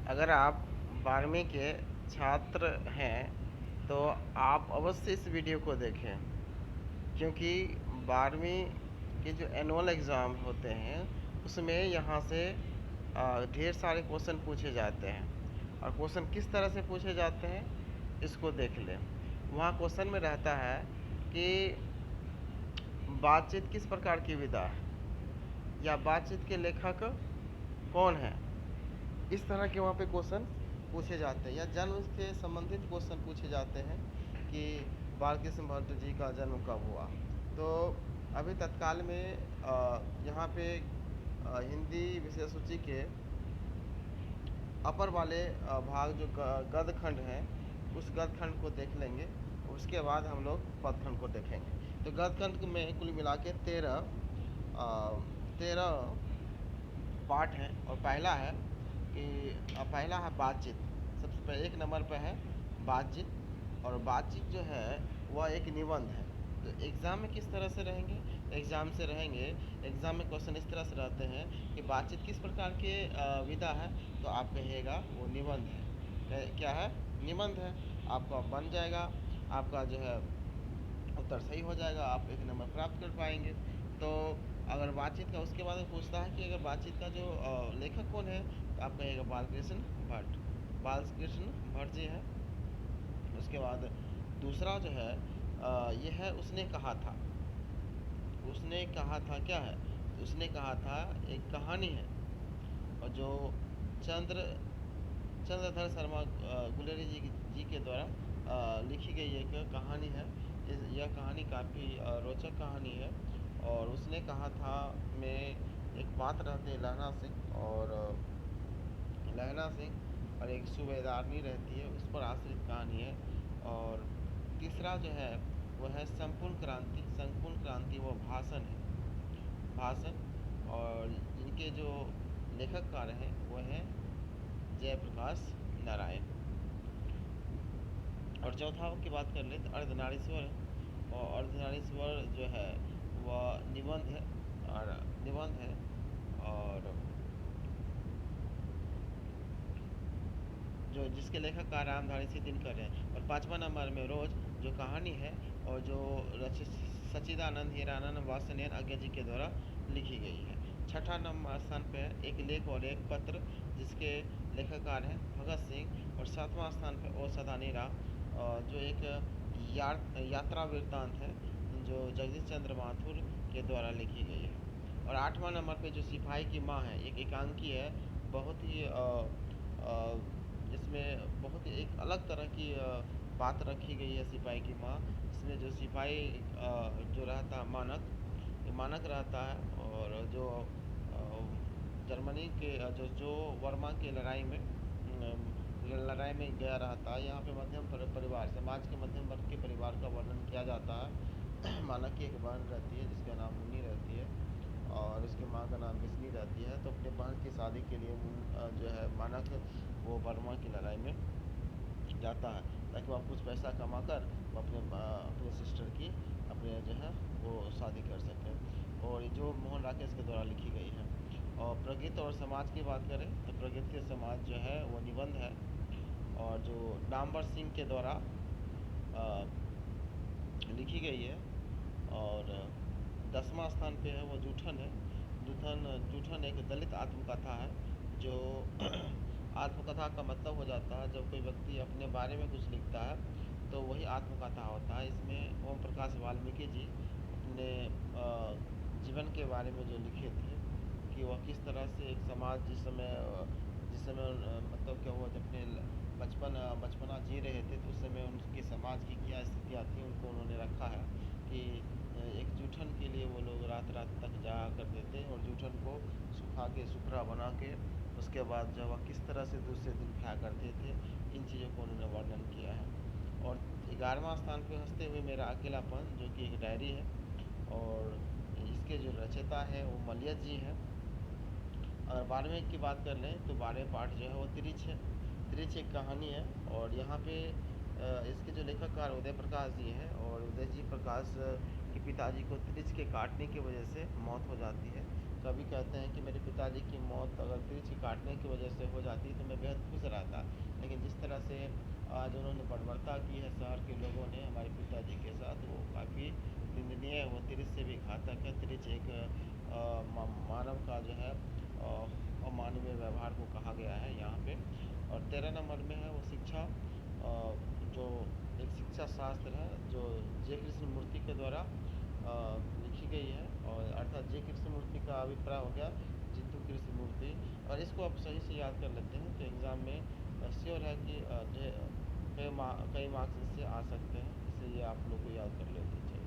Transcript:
अगर आप 12वीं के छात्र हैं तो आप अवश्य इस वीडियो को देखें, क्योंकि 12वीं के जो एनुअल एग्ज़ाम होते हैं उसमें यहाँ से ढेर सारे क्वेश्चन पूछे जाते हैं। और क्वेश्चन किस तरह से पूछे जाते हैं इसको देख लें। वहाँ क्वेश्चन में रहता है कि बातचीत किस प्रकार की विधा है, या बातचीत के लेखक कौन है। इस तरह के वहाँ पे क्वेश्चन पूछे जाते हैं, या जन्म से संबंधित क्वेश्चन पूछे जाते हैं कि बालकृष्ण भट्ट जी का जन्म कब हुआ। तो अभी तत्काल में यहाँ पे हिंदी विषय सूची के अपर वाले भाग जो गद्य खंड है उस गद्य खंड को देख लेंगे। उसके बाद हम लोग पद खंड को देखेंगे। तो गद्य खंड में कुल मिला के 13 पार्ट है। और पहला है कि पहला है बातचीत। सबसे पहले 1 नंबर पे है बातचीत। और बातचीत जो है वह एक निबंध है। तो एग्ज़ाम में किस तरह से रहेंगे, एग्ज़ाम में क्वेश्चन इस तरह से रहते हैं कि बातचीत किस प्रकार के विधा है, तो आप कहिएगा वो निबंध है। क्या है? निबंध है। आपका बन जाएगा, आपका जो है उत्तर सही हो जाएगा, आप 1 नंबर प्राप्त कर पाएंगे। तो अगर बातचीत का उसके बाद में पूछता है कि अगर बातचीत का जो लेखक कौन है, तो आप कहिएगा बालकृष्ण भट्ट। बालकृष्ण भट्ट जी हैं। उसके बाद दूसरा जो है ये है उसने कहा था। उसने कहा था क्या है? तो उसने कहा था एक कहानी है, और जो चंद्र चंद्रधर शर्मा गुलेरी जी के द्वारा लिखी गई एक कहानी है। यह कहानी काफ़ी रोचक कहानी है। और उसने कहा था में एक पात्र रहते हैं लहना सिंह, और लहना सिंह और एक सूबेदारनी रहती है, उस पर आश्रित कहानी है। और तीसरा जो है वह है संपूर्ण क्रांति। संपूर्ण क्रांति वो भाषण है, भाषण। और जिनके जो लेखककार हैं वो हैं जयप्रकाश नारायण। और चौथा की बात कर ले तो अर्धनारीश्वर है। और अर्धनारीश्वर जो है वह निबंध है, और निबंध है। और जो जिसके लेखककार रामधारी सिंह दिनकर हैं। और 5वां नंबर में रोज जो कहानी है, और जो सच्चिदानंद हीरानंद वात्सल्यन अज्ञा जी के द्वारा लिखी गई है। छठा नंबर स्थान पे है एक लेख और एक पत्र, जिसके लेखककार हैं भगत सिंह। और 7वां स्थान पे ओ सदानी राम, जो एक यात्रा वृत्तांत है, जो जगदीश चंद्र माथुर के द्वारा लिखी गई है। और 8वां नंबर पे जो सिपाही की माँ है, एक एकांकी है, बहुत ही इसमें बहुत ही एक अलग तरह की बात रखी गई है सिपाही की माँ। इसमें जो सिपाही जो रहता है मानक, ये मानक रहता है। और जो जर्मनी के जो वर्मा के लड़ाई में गया रहता है। यहाँ पे मध्यम परिवार, समाज के मध्यम वर्ग के परिवार का वर्णन किया जाता है। मानक की एक बहन रहती है जिसका नाम मुन्नी रहती है, और उसकी माँ का नाम बिस्नी रहती है। तो अपने बहन की शादी के लिए जो है मानक वो बर्मा की लड़ाई में जाता है, ताकि वो कुछ पैसा कमा कर वो अपने सिस्टर की अपने जो है वो शादी कर सके। और जो मोहन राकेश के द्वारा लिखी गई है। और प्रगति और समाज की बात करें तो प्रगति समाज जो है वो निबंध है, और जो नामवर सिंह के द्वारा लिखी गई है। और 10वां स्थान पे है वो जूठन है। जूठन एक दलित आत्मकथा है, जो आत्मकथा का मतलब हो जाता है जब कोई व्यक्ति अपने बारे में कुछ लिखता है तो वही आत्मकथा होता है। इसमें ओम प्रकाश वाल्मीकि जी अपने जीवन के बारे में जो लिखे थे, कि वह किस तरह से एक समाज जिस समय मतलब क्या हुआ, जब अपने बचपना जी रहे थे तो उस समय उनके समाज की क्या स्थितियाँ थी, उनको उन्होंने रखा है। कि एक जूठन के लिए वो लोग रात रात तक जाया करते थे, और जूठन को सुखा के सुखड़ा बना के उसके बाद जब वह किस तरह से दूसरे दिन खाया करते थे, इन चीज़ों को उन्होंने वर्णन किया है। और 11वां स्थान पे हंसते हुए मेरा अकेलापन, जो कि एक डायरी है। और इसके जो रचयिता है वो मलियत जी हैं। अगर 12वें की बात कर लें तो 12वें पाठ जो है वो तिरिच है। तिरिच एक कहानी है। और यहाँ पे इसके जो लेखककार उदय प्रकाश जी हैं, और उदय जी प्रकाश के पिताजी को तिरिच के काटने की वजह से मौत हो जाती है। कभी कहते हैं कि मेरे पिताजी की मौत अगर वृक्ष काटने की वजह से हो जाती तो मैं बेहद खुश रहता, लेकिन जिस तरह से आज उन्होंने बर्बरता की है शहर के लोगों ने हमारे पिताजी के साथ, वो काफ़ी निंदनीय है। वो तिरछ से भी घातक है। तिरछ एक मानव का जो है अमानवीय व्यवहार को कहा गया है यहाँ पे। और 13 नंबर में है वो शिक्षा, जो एक शिक्षा शास्त्र है जो जे कृष्णमूर्ति के द्वारा लिखी गई है, और अर्थात जे कृष्णमूर्ति का अभिप्राय हो गया जितू कृष्णमूर्ति। और इसको आप सही से याद कर लेते हैं तो एग्ज़ाम में श्योर है कि कई मार्क्स इससे आ सकते हैं, इसलिए आप लोग को याद कर लेते हैं।